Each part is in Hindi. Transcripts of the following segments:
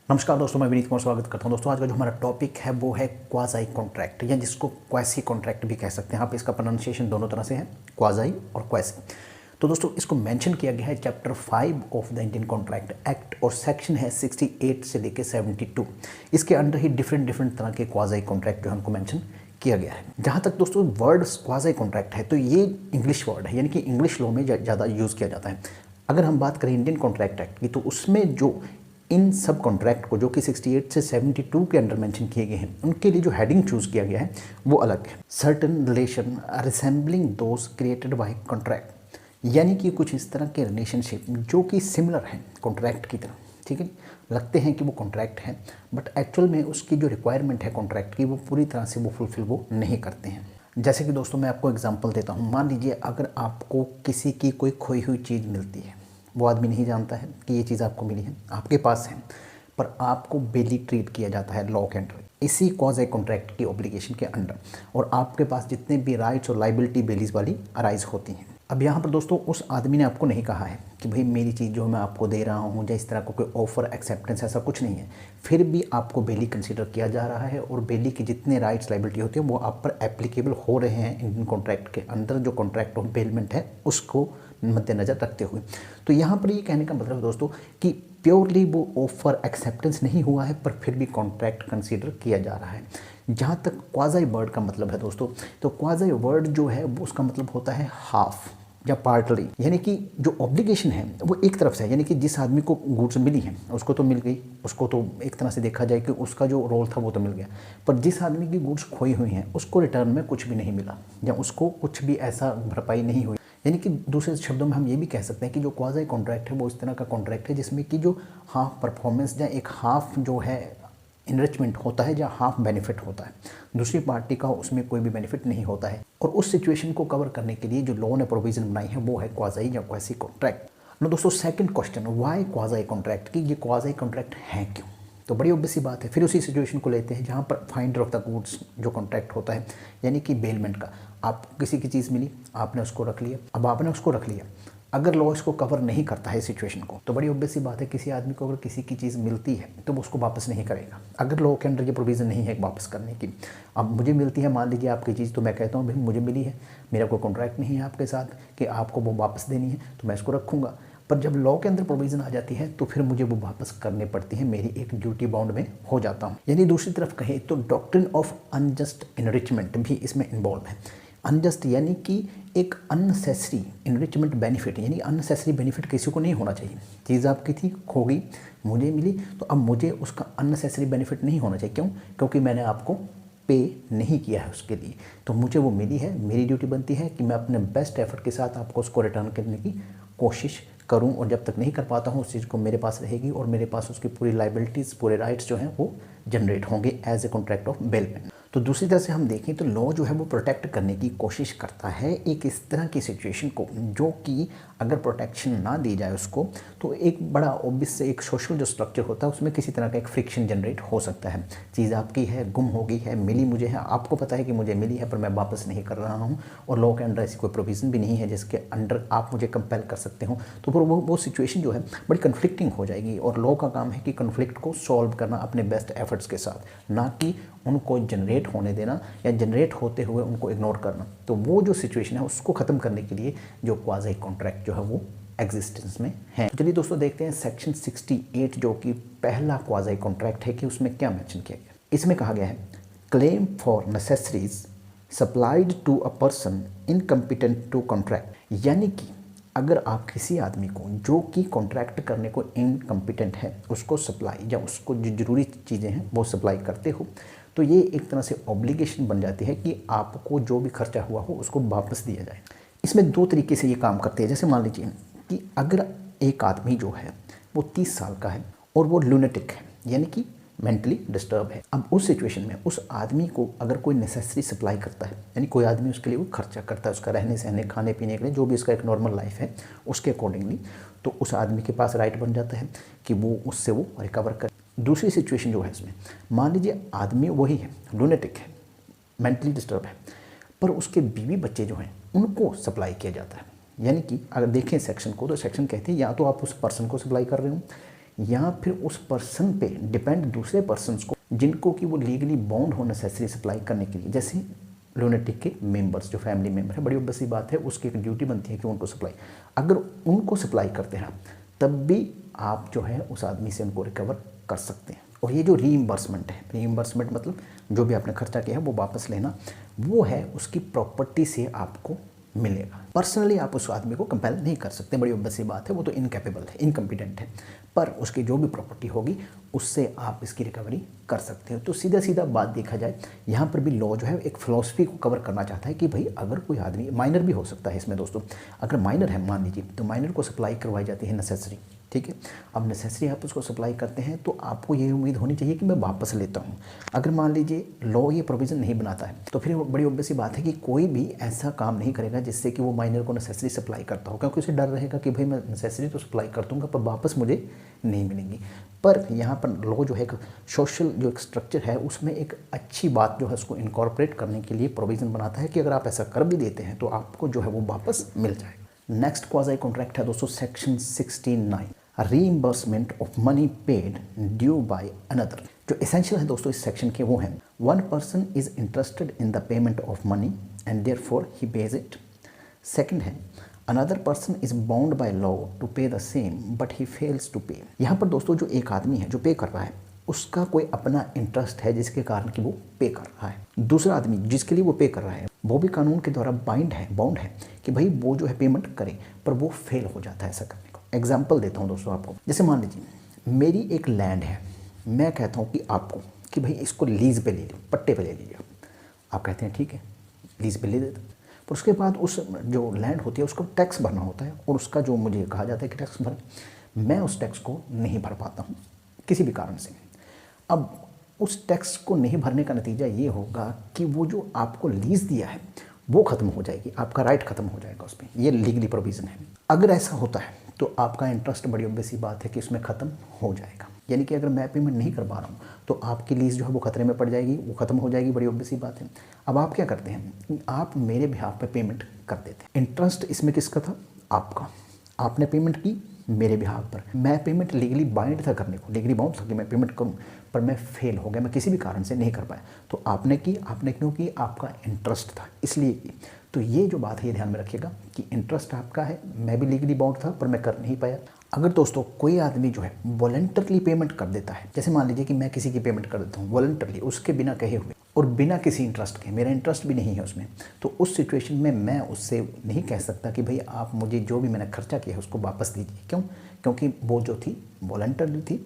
नमस्कार दोस्तों, मैं विनीत कुमार स्वागत करता हूं। दोस्तों आज का जो हमारा टॉपिक है वो है क्वाज़ी कॉन्ट्रैक्ट या जिसको क्वासी कॉन्ट्रैक्ट भी कह सकते हैं आप। इसका प्रोनाउंसिएशन दोनों तरह से है, क्वाज़ी और क्वासी। तो दोस्तों इसको मेंशन किया गया है chapter 5 of the Indian contract act और सेक्शन है 68 से लेकर 72। इसके अंडर ही डिफरेंट तरह के क्वाज़ी कॉन्ट्रैक्ट जो है उनको मेंशन किया गया है। जहाँ तक दोस्तों वर्ड क्वाज़ी कॉन्ट्रैक्ट है तो ये इंग्लिश वर्ड है, यानी कि इंग्लिश लॉ में ज़्यादा यूज़ किया जाता है। अगर हम बात करें इंडियन कॉन्ट्रैक्ट एक्ट की तो उसमें जो इन सब कॉन्ट्रैक्ट को जो कि 68 से 72 के अंडर मेंशन किए गए हैं उनके लिए जो हेडिंग चूज़ किया गया है वो अलग है। Certain relation resembling those created by contract, यानी कि कुछ इस तरह के रिलेशनशिप जो कि सिमिलर हैं कॉन्ट्रैक्ट की तरह, ठीक है, लगते हैं कि वो कॉन्ट्रैक्ट है बट एक्चुअल में उसकी जो रिक्वायरमेंट है कॉन्ट्रैक्ट की वो पूरी तरह से वो फुलफिल वो नहीं करते हैं। जैसे कि दोस्तों मैं आपको एग्जांपल देता हूँ। मान लीजिए अगर आपको किसी की कोई खोई हुई चीज़ मिलती है, वो आदमी नहीं जानता है कि ये चीज़ आपको मिली है, आपके पास है, पर आपको बेली ट्रीट किया जाता है लॉ के अंडर इसी क्वाज़ी कॉन्ट्रैक्ट की ऑब्लिगेशन के अंडर, और आपके पास जितने भी राइट्स और लाइबिलिटी बेलीज वाली अराइज होती हैं। अब यहाँ पर दोस्तों उस आदमी ने आपको नहीं कहा है कि भाई मेरी चीज़ जो मैं आपको दे रहा हूँ या इस तरह का कोई ऑफर एक्सेप्टेंस ऐसा कुछ नहीं है, फिर भी आपको बेली कंसीडर किया जा रहा है और बेली के जितने राइट्स लाइबिलिटी होती है वो आप पर एप्लीकेबल हो रहे हैं इंडियन कॉन्ट्रैक्ट के अंदर, जो कॉन्ट्रैक्ट ऑफ बेलमेंट है उसको मद्देनज़र रखते हुए। तो यहाँ पर ये कहने का मतलब दोस्तों कि प्योरली वो ऑफर एक्सेप्टेंस नहीं हुआ है पर फिर भी कॉन्ट्रैक्ट कंसीडर किया जा रहा है। जहाँ तक क्वाज़ी वर्ड का मतलब है दोस्तों, तो क्वाज़ी वर्ड जो है वो उसका मतलब होता है हाफ या पार्टली, यानी कि जो ऑब्लिगेशन है वो एक तरफ से है, यानी कि जिस आदमी को गुड्स मिली है उसको तो मिल गई, उसको तो एक तरह से देखा जाए कि उसका जो रोल था वो तो मिल गया, पर जिस आदमी की गुड्स खोई हुई हैं उसको रिटर्न में कुछ भी नहीं मिला या उसको कुछ भी ऐसा भरपाई नहीं हुई। यानी कि दूसरे शब्दों में हम ये भी कह सकते हैं कि जो क्वाज़ी कॉन्ट्रैक्ट है वो इस तरह का कॉन्ट्रैक्ट है जिसमें कि जो हाफ परफॉर्मेंस या एक हाफ जो है इनरिचमेंट होता है या हाफ बेनिफिट होता है, दूसरी पार्टी का उसमें कोई भी बेनिफिट नहीं होता है, और उस सिचुएशन को कवर करने के लिए जो लॉ ने प्रोविज़न बनाई है वो है क्वाज़ी या क्वासी कॉन्ट्रैक्ट। नो दोस्तों second question, why quasi contract, की ये क्वाज़ी कॉन्ट्रैक्ट है क्यों? तो बड़ी ऑब्वियस सी बात है। फिर उसी सिचुएशन को लेते हैं जहाँ पर फाइंडर ऑफ द गुड्स जो कॉन्ट्रैक्ट होता है, यानी कि बेलमेंट का, आपको किसी की चीज़ मिली, आपने उसको रख लिया। अब आपने उसको रख लिया, अगर लॉ इसको कवर नहीं करता है सिचुएशन को, तो बड़ी ऑब्वियस सी बात है किसी आदमी को अगर किसी की चीज़ मिलती है तो वो उसको वापस नहीं करेगा अगर लॉ के अंदर ये प्रोविज़न नहीं है वापस करने की। अब मुझे मिलती है, मान लीजिए आपकी चीज़, तो मैं कहता हूँ भाई मुझे मिली है, मेरा कोई कॉन्ट्रैक्ट नहीं है आपके साथ कि आपको वो वापस देनी है, तो मैं इसको रखूँगा। पर जब लॉ के अंदर प्रोविज़न आ जाती है तो फिर मुझे वो वापस करने पड़ती है, मेरी एक ड्यूटी बाउंड में हो जाता हूँ। यानी दूसरी तरफ कहें तो डॉक्ट्रिन ऑफ अनजस्ट इनरिचमेंट भी इसमें इन्वॉल्व है। अनजस्ट यानी कि एक अननेसेसरी इनरिचमेंट बेनिफिट, यानी अननेसेसरी बेनिफिट किसी को नहीं होना चाहिए। चीज़ आपकी थी, खो गई, मुझे मिली, तो अब मुझे उसका अननेसेसरी बेनिफिट नहीं होना चाहिए। क्यों? क्योंकि मैंने आपको पे नहीं किया है उसके लिए, तो मुझे वो मिली है, मेरी ड्यूटी बनती है कि मैं अपने बेस्ट एफर्ट के साथ आपको उसको रिटर्न करने की कोशिश करूं, और जब तक नहीं कर पाता हूं उस चीज़ को मेरे पास रहेगी और मेरे पास उसकी पूरी लाइबिलिटीज़, पूरे राइट्स जो हैं वो जनरेट होंगे as a contract of bailment. तो दूसरी तरह से हम देखें तो लॉ जो है वो प्रोटेक्ट करने की कोशिश करता है एक इस तरह की सिचुएशन को जो कि अगर प्रोटेक्शन ना दी जाए उसको, तो एक बड़ा ऑब्वियस से एक सोशल जो स्ट्रक्चर होता है उसमें किसी तरह का एक फ्रिक्शन जनरेट हो सकता है। चीज़ आपकी है, गुम हो गई है, मिली मुझे है, आपको पता है कि मुझे मिली है पर मैं वापस नहीं कर रहा हूँ, और लॉ के अंडर ऐसी कोई प्रोविज़न भी नहीं है जिसके अंडर आप मुझे कंपेल कर सकते हो, तो फिर वो सिचुएशन जो है बड़ी कन्फ्लिक्टिंग हो जाएगी। और लॉ का काम है कि कन्फ्लिक्ट को सॉल्व करना अपने बेस्ट एफर्ट्स के साथ, ना कि उनको जनरेट होने देना या जनरेट होते हुए उनको इग्नोर करना। तो वो जो सिचुएशन है उसको ख़त्म करने के लिए जो क्वाज़ी कॉन्ट्रैक्ट जो है वो एग्जिस्टेंस में है। तो चलिए दोस्तों देखते हैं सेक्शन 68 जो कि पहला क्वाज़ी कॉन्ट्रैक्ट है कि उसमें क्या मेंशन किया गया। इसमें कहा गया है claim for necessaries supplied to a person incompetent to contract, यानी कि अगर आप किसी आदमी को जो कि कॉन्ट्रैक्ट करने को इनकम्पिटेंट है उसको सप्लाई या उसको जो ज़रूरी चीज़ें हैं वो सप्लाई करते हो, तो ये एक तरह से ऑब्लिगेशन बन जाती है कि आपको जो भी खर्चा हुआ हो उसको वापस दिया जाए। इसमें दो तरीके से ये काम करते हैं। जैसे मान लीजिए कि अगर एक आदमी जो है वो 30 साल का है और वो लूनेटिक है, यानी कि मेंटली डिस्टर्ब है। अब उस सिचुएशन में उस आदमी को अगर कोई नेसेसरी सप्लाई करता है, यानी कोई आदमी उसके लिए वो खर्चा करता है, उसका रहने सहने, खाने पीने के लिए, जो भी उसका एक नॉर्मल लाइफ है उसके अकॉर्डिंगली, तो उस आदमी के पास राइट बन जाता है कि वो उससे वो रिकवर करे। दूसरी सिचुएशन जो है इसमें, मान लीजिए आदमी वही है, लूनेटिक है, मेंटली डिस्टर्ब है, पर उसके बीवी बच्चे जो हैं उनको सप्लाई किया जाता है। यानी कि अगर देखें सेक्शन को, तो सेक्शन कहते हैं या तो आप उस पर्सन को सप्लाई कर रहे हो या फिर उस पर्सन पे डिपेंड दूसरे पर्सनस को जिनको कि वो लीगली बाउंड हो नेसेसरी सप्लाई करने के लिए, जैसे लुनेटिक के मेंबर्स जो फैमिली मेंबर है, बड़ी ऑब्वियस सी बात है उसकी एक ड्यूटी बनती है कि उनको सप्लाई, अगर उनको सप्लाई करते हैं तब भी आप जो है उस आदमी से उनको रिकवर कर सकते हैं। और ये जो रीइंबर्समेंट है, रीइंबर्समेंट मतलब जो भी आपने खर्चा किया है वो वापस लेना, वो है उसकी प्रॉपर्टी से आपको मिलेगा। पर्सनली आप उस आदमी को कंपेल नहीं कर सकते, बड़ी ऑब्वियस सी बात है, वो तो इनकैपेबल है, इनकम्पिटेंट है, पर उसकी जो भी प्रॉपर्टी होगी उससे आप इसकी रिकवरी कर सकते हो। तो सीधा सीधा बात देखा जाए, यहाँ पर भी लॉ जो है एक फिलॉसफी को कवर करना चाहता है कि भाई अगर कोई आदमी, माइनर भी हो सकता है इसमें दोस्तों, अगर माइनर है मान लीजिए, तो माइनर को सप्लाई करवाई जाती है नेसेसरी, ठीक है। अब नेसेसरी आप उसको सप्लाई करते हैं तो आपको ये उम्मीद होनी चाहिए कि मैं वापस लेता हूँ। अगर मान लीजिए लॉ ये प्रोविज़न नहीं बनाता है तो फिर बड़ी ऑब्वियस सी बात है कि कोई भी ऐसा काम नहीं करेगा जिससे कि वो माइनर को नेसेसरी सप्लाई करता हो, क्योंकि उसे डर रहेगा कि भाई मैं नेसेसरी तो सप्लाई कर दूँगा पर वापस मुझे नहीं मिलेंगी। पर यहाँ पर लॉ जो है सोशल जो एक स्ट्रक्चर है उसमें एक अच्छी बात जो है उसको इनकॉर्पोरेट करने के लिए प्रोविज़न बनाता है कि अगर आप ऐसा कर भी देते हैं तो आपको जो है वो वापस मिल जाएगा। नेक्स्ट क्वाज़ी कॉन्ट्रैक्ट है दोस्तों section 69, reimbursement of money paid due by another. जो एसेंशियल है दोस्तों इस सेक्शन के वो हैं, one person is interested in the payment of money and therefore he pays it. Second है, another person is bound by law to pay the same but he fails to pay. यहाँ पर दोस्तों जो एक आदमी है जो पे कर रहा है उसका कोई अपना इंटरेस्ट है जिसके कारण कि वो पे कर रहा है, दूसरा आदमी जिसके लिए वो पे कर रहा है वो भी कानून के द्वारा बाउंड है कि भाई वो जो है पेमेंट करे, पर वो फेल हो जाता है ऐसा करने को। एग्जाम्पल देता हूँ दोस्तों आपको, जैसे मान लीजिए मेरी एक लैंड है, मैं कहता हूँ कि आपको कि भाई इसको लीज पे ले लीजिए, पट्टे पे ले लीजिए। आप कहते हैं ठीक है लीज पे ले देते, पर उसके बाद उस जो लैंड होती है उसको टैक्स भरना होता है, और उसका जो मुझे कहा जाता है कि टैक्स भर, मैं उस टैक्स को नहीं भर पाता हूँ किसी भी कारण से। अब उस टैक्स को नहीं भरने का नतीजा ये होगा कि वो जो आपको लीज दिया है वो ख़त्म हो जाएगी, आपका राइट ख़त्म हो जाएगा उस पर, ये लीगली प्रोविज़न है। अगर ऐसा होता है तो आपका इंटरेस्ट, बड़ी ऑब्वियस सी बात है कि उसमें ख़त्म हो जाएगा, यानी कि अगर मैं पेमेंट नहीं कर पा रहा हूँ तो आपकी लीज जो है वो खतरे में पड़ जाएगी, वो ख़त्म हो जाएगी, बड़ी ऑब्वियस सी बात है। अब आप क्या करते हैं, आप मेरे बिहाफ पे पेमेंट कर देते हैं। इंटरेस्ट इसमें किसका था, आपका, आपने पेमेंट की मेरे बिहाफ पर, मैं पेमेंट लीगली बाइंड था करने को, लीगली बाउंड था कि मैं पेमेंट करूं, पर मैं फेल हो गया, मैं किसी भी कारण से नहीं कर पाया, तो आपने की, आपने क्यों की, आपका इंटरेस्ट था इसलिए की। तो ये जो बात है ये ध्यान में रखिएगा कि इंटरेस्ट आपका है, मैं भी लीगली बाउंड था पर मैं कर नहीं पाया। अगर दोस्तों कोई आदमी जो है वॉलंटरली पेमेंट कर देता है, जैसे मान लीजिए कि मैं किसी की पेमेंट कर देता हूँ वॉलंटरली, उसके बिना कहे हुए और बिना किसी इंटरेस्ट के, मेरा इंटरेस्ट भी नहीं है उसमें, तो उस सिचुएशन में मैं उससे नहीं कह सकता कि भाई आप मुझे जो भी मैंने खर्चा किया है उसको वापस दीजिए। क्यों? क्योंकि वो जो थी वॉलंटरली थी।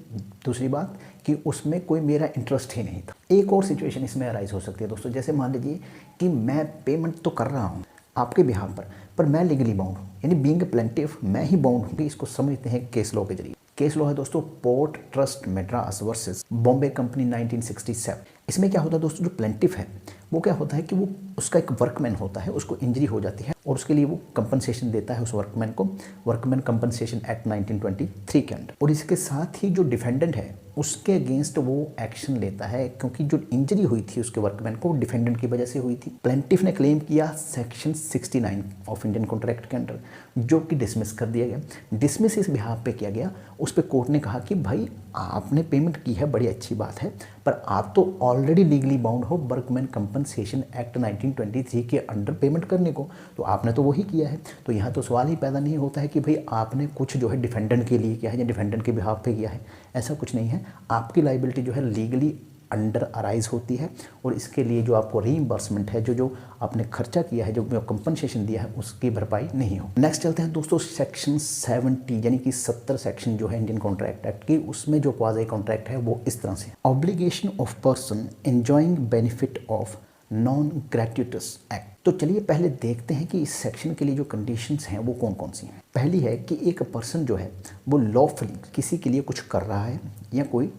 दूसरी बात कि उसमें कोई मेरा इंटरेस्ट ही नहीं था। एक और सिचुएशन इसमें अराइज हो सकती है दोस्तों, जैसे मान लीजिए कि मैं पेमेंट तो कर रहा हूँ आपके बिहाफ पर मैं लीगली बाउंड हूँ, यानी बीइंग प्लेंटिफ मैं ही बाउंड हूँ। इसको समझते हैं केस लॉ के जरिए। केस लॉ है दोस्तों port trust Madras versus Bombay company 1967। इसमें क्या होता है दोस्तों, जो प्लेंटिफ है वो क्या होता है कि वो उसका एक वर्कमैन होता है, उसको इंजरी हो जाती है और उसके लिए वो कंपनसेशन देता है उस वर्कमैन को, वर्कमैन कंपनसेशन एक्ट 1923 के अंडर। और इसके साथ ही जो डिफेंडेंट है उसके अगेंस्ट वो एक्शन लेता है, क्योंकि जो इंजरी हुई थी उसके वर्कमैन को डिफेंडेंट की वजह से हुई थी। प्लेंटिफ ने क्लेम किया सेक्शन 69 ऑफ इंडियन कॉन्ट्रैक्ट के अंडर, जो कि डिसमिस कर दिया गया। डिसमिस इस बिहाफ पे किया गया, उस पर कोर्ट ने कहा कि भाई आपने पेमेंट की है, बड़ी अच्छी बात है, पर आप तो ऑलरेडी लीगली बाउंड हो वर्कमैन कंपनसेशन एक्ट 1923 के अंडर पेमेंट करने को, तो आपने तो वही किया है। तो यहाँ तो सवाल ही पैदा नहीं होता है कि भाई आपने कुछ जो है डिफेंडेंट के लिए किया है या डिफेंडेंट के बिहाफ पे किया है, ऐसा कुछ नहीं है। आपकी लाइबिलिटी जो है लीगली अंडर अराइज होती है, और इसके लिए जो आपको रीइंबर्समेंट है, जो आपने खर्चा किया है, जो कंपनसेशन दिया है, उसकी भरपाई नहीं हो। नेक्स्ट चलते हैं दोस्तों सेक्शन 70 यानी कि 70 सेक्शन जो है इंडियन कॉन्ट्रैक्ट एक्ट की, उसमें जो क्वाजी कॉन्ट्रैक्ट है वो इस तरह से, obligation of person enjoying benefit of non gratuitous act. तो चलिए पहले देखते हैं कि इस सेक्शन के लिए जो कंडीशंस हैं वो कौन कौन सी हैं। पहली है कि एक पर्सन जो है वो लॉफुली किसी के लिए कुछ कर रहा है या कोई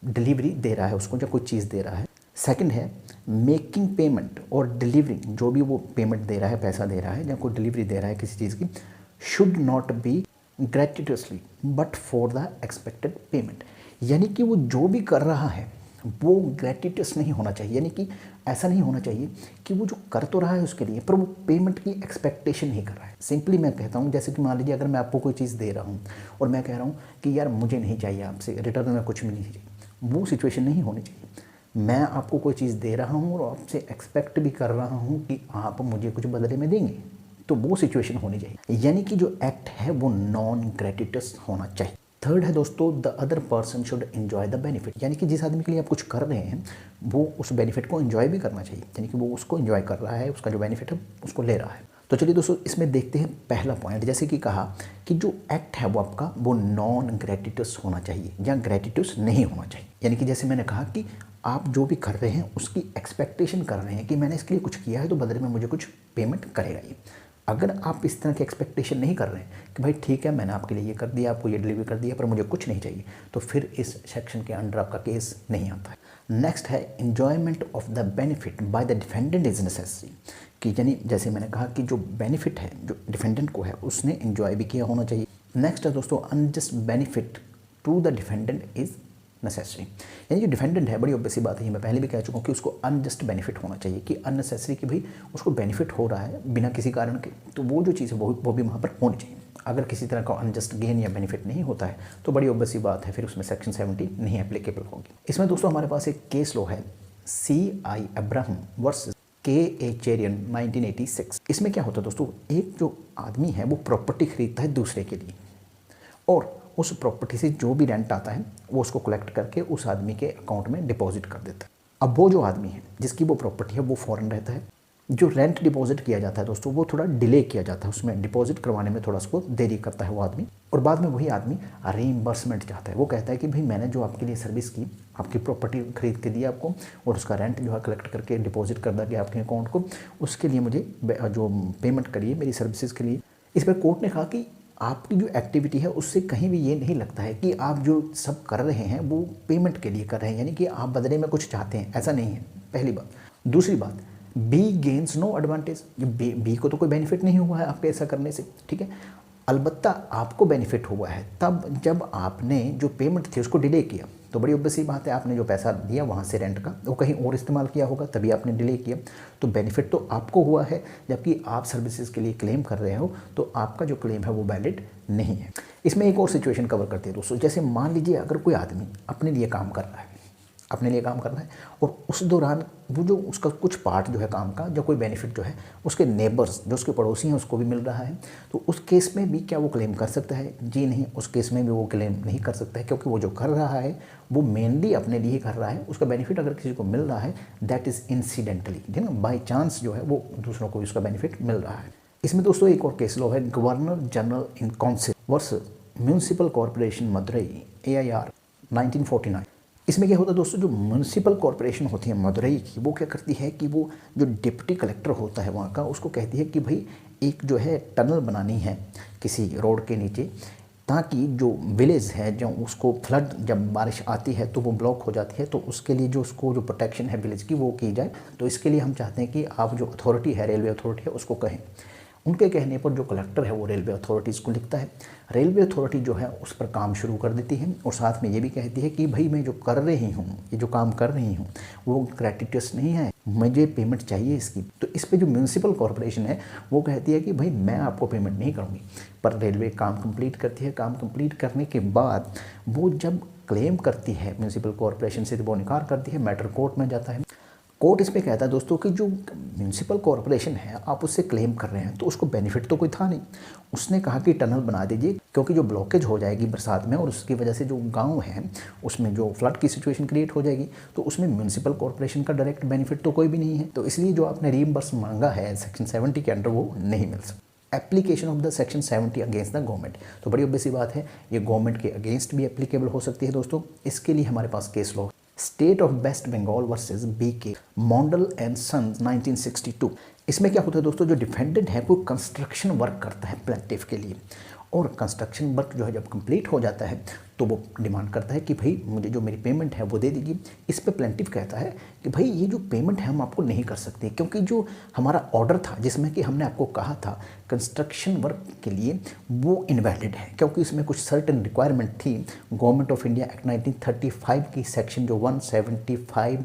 डिलीवरी दे रहा है उसको, या कोई चीज़ दे रहा है। सेकंड है मेकिंग पेमेंट और डिलीवरिंग, जो भी वो पेमेंट दे रहा है, पैसा दे रहा है या कोई डिलीवरी दे रहा है किसी चीज़ की, should not be gratuitously but for the expected payment, यानी कि वो जो भी कर रहा है वो ग्रेटिटस नहीं होना चाहिए, यानी कि ऐसा नहीं होना चाहिए कि वो जो कर तो रहा है उसके लिए पर वो पेमेंट की एक्सपेक्टेशन नहीं कर रहा है। सिंपली मैं कहता हूँ, जैसे कि मान लीजिए अगर मैं आपको कोई चीज़ दे रहा हूँ और मैं कह रहा हूँ कि यार मुझे नहीं चाहिए आपसे, रिटर्न में कुछ भी नहीं चाहिए, वो सिचुएशन नहीं होनी चाहिए। मैं आपको कोई चीज़ दे रहा हूँ और आपसे एक्सपेक्ट भी कर रहा हूँ कि आप मुझे कुछ बदले में देंगे, तो वो सिचुएशन होनी चाहिए, यानी कि जो एक्ट है वो नॉन ग्रेटिटस होना चाहिए। थर्ड है दोस्तों, the other person should enjoy the benefit, यानी कि जिस आदमी के लिए आप कुछ कर रहे हैं वो उस बेनिफिट को एंजॉय भी करना चाहिए, यानी कि वो उसको एंजॉय कर रहा है, उसका जो बेनिफिट है उसको ले रहा है। तो चलिए दोस्तों इसमें देखते हैं पहला पॉइंट, जैसे कि कहा कि जो एक्ट है वो आपका वो नॉन ग्रेटिटस होना चाहिए या ग्रेटिटस नहीं होना चाहिए, यानी कि जैसे मैंने कहा कि आप जो भी कर रहे हैं उसकी एक्सपेक्टेशन कर रहे हैं कि मैंने इसके लिए कुछ किया है तो बदले में मुझे कुछ पेमेंट करेगा ये। अगर आप इस तरह की एक्सपेक्टेशन नहीं कर रहे हैं कि भाई ठीक है मैंने आपके लिए ये कर दिया, आपको ये डिलीवर कर दिया पर मुझे कुछ नहीं चाहिए, तो फिर इस सेक्शन के अंडर आपका केस नहीं आता है। नेक्स्ट है enjoyment of the benefit by the defendant is necessary, कि यानी जैसे मैंने कहा कि जो बेनिफिट है जो डिफेंडेंट को है उसने एंजॉय भी किया होना चाहिए। नेक्स्ट है दोस्तों unjust benefit to the defendant is necessary, यानी जो डिफेंडेंट है, बड़ी ऑब्वियस बात है, मैं पहले भी कह चुका हूँ कि उसको अनजस्ट बेनिफिट होना चाहिए, कि अननेसेसरी कि भाई उसको बेनिफिट हो रहा है बिना किसी कारण के, तो वो जो चीज़ है वो भी वहाँ पर होनी चाहिए। अगर किसी तरह का अनजस्ट गेन या बेनिफिट नहीं होता है तो बड़ी ऑब्वियस बात है फिर उसमें सेक्शन 70 नहीं एप्लीकेबल होगी। इसमें दोस्तों हमारे पास एक केस लॉ है सी आई अब्राहम वर्सेस के ए चेरियन 1986। इसमें क्या होता है दोस्तों, एक जो आदमी है वो प्रॉपर्टी खरीदता है दूसरे के लिए और उस प्रॉपर्टी से जो भी रेंट आता है वो उसको कलेक्ट करके उस आदमी के अकाउंट में डिपॉजिट कर देता है। अब वो जो आदमी है जिसकी वो प्रॉपर्टी है वो फॉरेन रहता है, जो रेंट डिपॉजिट किया जाता है दोस्तों वो थोड़ा डिले किया जाता है, उसमें डिपॉजिट करवाने में थोड़ा उसको देरी करता है वो आदमी, और बाद में वही आदमी रीइंबर्समेंट चाहता है। वो कहता है कि भाई मैंने जो आपके लिए सर्विस की, आपकी प्रॉपर्टी खरीद के दी आपको और उसका रेंट जो है कलेक्ट करके डिपॉजिट कर दिया आपके अकाउंट को, उसके लिए मुझे जो पेमेंट करिए मेरी सर्विसेज के लिए। इस पर कोर्ट ने कहा कि आपकी जो एक्टिविटी है उससे कहीं भी ये नहीं लगता है कि आप जो सब कर रहे हैं वो पेमेंट के लिए कर रहे हैं, यानी कि आप बदले में कुछ चाहते हैं, ऐसा नहीं है, पहली बात। दूसरी बात, B gains no advantage, B को तो कोई बेनिफिट नहीं हुआ है आपके ऐसा करने से, ठीक है। अलबत्ता आपको बेनिफिट हुआ है तब जब आपने जो पेमेंट थी उसको डिले किया, तो बड़ी ऑब्वियस बात है आपने जो पैसा दिया वहाँ से रेंट का वो कहीं और इस्तेमाल किया होगा तभी आपने डिले किया, तो बेनिफिट तो आपको हुआ है, जबकि आप सर्विसेज के लिए क्लेम कर रहे हो तो आपका जो क्लेम है वो वैलिड नहीं है। इसमें एक और सिचुएशन कवर करते हैं दोस्तों, जैसे मान लीजिए अगर कोई आदमी अपने लिए काम कर रहा है और उस दौरान वो जो उसका कुछ पार्ट जो है काम का, जो कोई बेनिफिट जो है उसके नेबर्स जो उसके पड़ोसी हैं उसको भी मिल रहा है, तो उस केस में भी क्या वो क्लेम कर सकता है? जी नहीं, उस केस में भी वो क्लेम नहीं कर सकता है, क्योंकि वो जो कर रहा है वो मेनली अपने लिए कर रहा है। उसका बेनिफिट अगर किसी को मिल रहा है दैट इज़ इंसिडेंटली, ठीक है ना, बाई चांस जो है वो दूसरों को उसका बेनिफिट मिल रहा है। इसमें दोस्तों एक और केस लॉ है governor general in council versus municipal corporation Madurai AIR 1949। इसमें क्या होता है दोस्तों, जो म्यूनिसिपल कॉर्पोरेशन होती है मदुरई की, वो क्या करती है कि वो जो डिप्टी कलेक्टर होता है वहाँ का, उसको कहती है कि भाई एक जो है टनल बनानी है किसी रोड के नीचे, ताकि जो विलेज है जो उसको फ्लड जब बारिश आती है तो वो ब्लॉक हो जाती है, तो उसके लिए जो उसको जो प्रोटेक्शन है विलेज की वो की जाए। तो इसके लिए हम चाहते हैं कि आप जो अथॉरिटी है, रेलवे अथॉरिटी है, उसको कहें। उनके कहने पर जो कलेक्टर है वो रेलवे अथॉरिटीज़ को लिखता है, रेलवे अथॉरिटी जो है उस पर काम शुरू कर देती है और साथ में ये भी कहती है कि भाई मैं जो कर रही हूँ, ये जो काम कर रही हूँ वो ग्रेटिटस नहीं है, मुझे पेमेंट चाहिए इसकी। तो इस पे जो म्यूनिसिपल कॉर्पोरेशन है वो कहती है कि भाई मैं आपको पेमेंट नहीं करूँगी, पर रेलवे काम कंप्लीट करती है। काम कंप्लीट करने के बाद वो जब क्लेम करती है म्यूनिसिपल कॉर्पोरेशन से, तो वो निकाल करती है, मैटर कोर्ट में जाता है। कोर्ट इसमें कहता है दोस्तों कि जो म्यूनिसिपल कॉर्पोरेशन है आप उससे क्लेम कर रहे हैं तो उसको बेनिफिट तो कोई था नहीं, उसने कहा कि टनल बना दीजिए, क्योंकि जो ब्लॉकेज हो जाएगी बरसात में और उसकी वजह से जो गांव है उसमें जो फ्लड की सिचुएशन क्रिएट हो जाएगी, तो उसमें म्यूनिसिपल कॉर्पोरेशन का डायरेक्ट बेनिफिट तो कोई भी नहीं है, तो इसलिए जो आपने रीइंबर्स मांगा है सेक्शन 70 के अंडर वो नहीं मिल सकता। Application of the section 70 against the government, तो बड़ी ऑब्वियस बात है ये गवर्नमेंट के अगेंस्ट भी एप्लीकेबल हो सकती है दोस्तों। इसके लिए हमारे पास case law state of West Bengal versus BK Mondal and sons 1962। इसमें क्या होता है दोस्तों, जो डिफेंडेंट है कोई कंस्ट्रक्शन वर्क करता है प्लेंटिफ के लिए, और कंस्ट्रक्शन वर्क जो है जब कंप्लीट हो जाता है तो वो डिमांड करता है कि भाई मुझे जो मेरी पेमेंट है वो दे दीजिए। इस पे प्लेंटिफ कहता है कि भाई ये जो पेमेंट है हम आपको नहीं कर सकते, क्योंकि जो हमारा ऑर्डर था जिसमें कि हमने आपको कहा था कंस्ट्रक्शन वर्क के लिए वो इनवैलिड है, क्योंकि इसमें कुछ सर्टेन रिक्वायरमेंट थी गवर्नमेंट ऑफ इंडिया एक्ट 1935 की सेक्शन जो 175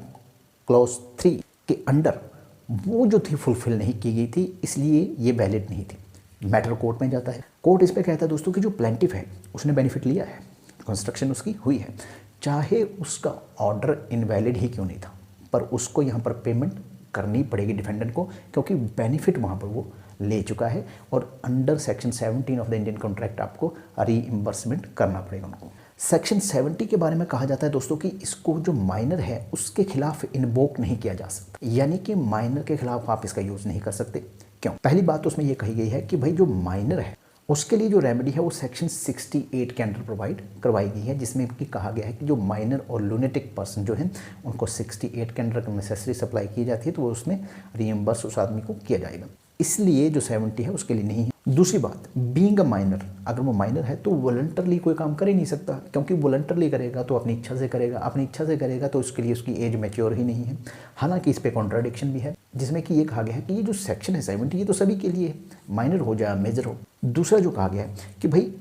क्लॉज 3 के अंडर वो जो थी फुलफिल नहीं की गई थी, इसलिए ये वैलिड नहीं थी। मैटर कोर्ट में जाता है। कोर्ट इस पे कहता है दोस्तों कि जो प्लेंटिफ है उसने बेनिफिट लिया है, कंस्ट्रक्शन उसकी हुई है, चाहे उसका ऑर्डर इनवैलिड ही क्यों नहीं था, पर उसको यहाँ पर पेमेंट करनी पड़ेगी डिफेंडेंट को, क्योंकि बेनिफिट वहाँ पर वो ले चुका है और under section 17 of the Indian contract आपको रीइंबर्समेंट करना पड़ेगा उनको। सेक्शन 70 के बारे में कहा जाता है दोस्तों कि इसको जो माइनर है उसके खिलाफ इन्वोक नहीं किया जा सकता, यानी कि माइनर के खिलाफ आप इसका यूज़ नहीं कर सकते। क्यों? पहली बात तो उसमें ये कही गई है कि भाई जो माइनर है उसके लिए जो रेमेडी है वो सेक्शन 68 के अंडर प्रोवाइड करवाई गई है, जिसमें कि कहा गया है कि जो माइनर और लूनेटिक पर्सन जो है उनको 68 के अंडर नेसेसरी सप्लाई की जाती है तो वो उसमें रीइंबर्स उस आदमी को किया जाएगा, इसलिए जो 70 है उसके लिए नहीं है। दूसरी बात, बीइंग अ माइनर, अगर वो माइनर है तो वॉलंटरली कोई काम कर ही नहीं सकता, क्योंकि वॉलंटरली करेगा तो अपनी इच्छा से करेगा, अपनी इच्छा से करेगा तो उसके लिए उसकी एज मैच्योर ही नहीं है। हालांकि इस पे कॉन्ट्राडिक्शन भी है जिसमें कि ये कहा गया है कि ये जो सेक्शन है 70 ये तो सभी के लिए है, माइनर हो जाए मेजर हो। दूसरा जो कहा गया है कि भाई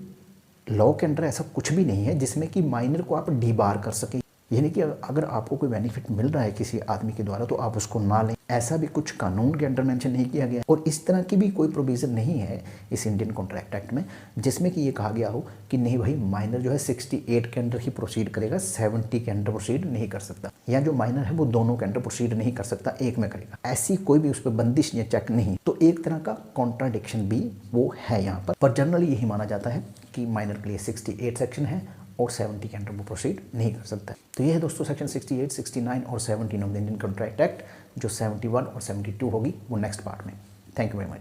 लॉ के अंडर ऐसा कुछ भी नहीं है जिसमें कि माइनर को आप डीबार कर सके, यानी कि अगर आपको कोई बेनिफिट मिल रहा है किसी आदमी के द्वारा तो आप उसको ना लें, ऐसा भी कुछ कानून के अंडर मेंशन नहीं किया गया। और इस तरह की भी कोई प्रोविज़न नहीं है इस इंडियन कॉन्ट्रैक्ट एक्ट में जिसमें कि ये कहा गया हो कि नहीं भाई माइनर जो है 68 के अंडर ही प्रोसीड करेगा, 70 के अंडर प्रोसीड नहीं कर सकता, या जो माइनर है वो दोनों के अंडर प्रोसीड नहीं कर सकता, एक में करेगा, ऐसी कोई भी उस पर बंदिश या चेक नहीं। तो एक तरह का कॉन्ट्राडिक्शन भी वो है यहाँ पर जनरली यही माना जाता है कि माइनर के लिए 68 सेक्शन है और 70 के अंडर वो प्रोसीड नहीं कर सकता। तो ये है दोस्तों सेक्शन 68, 69 और 17 of the Indian contract act, जो 71 और 72 होगी वो नेक्स्ट पार्ट में। Thank you very much.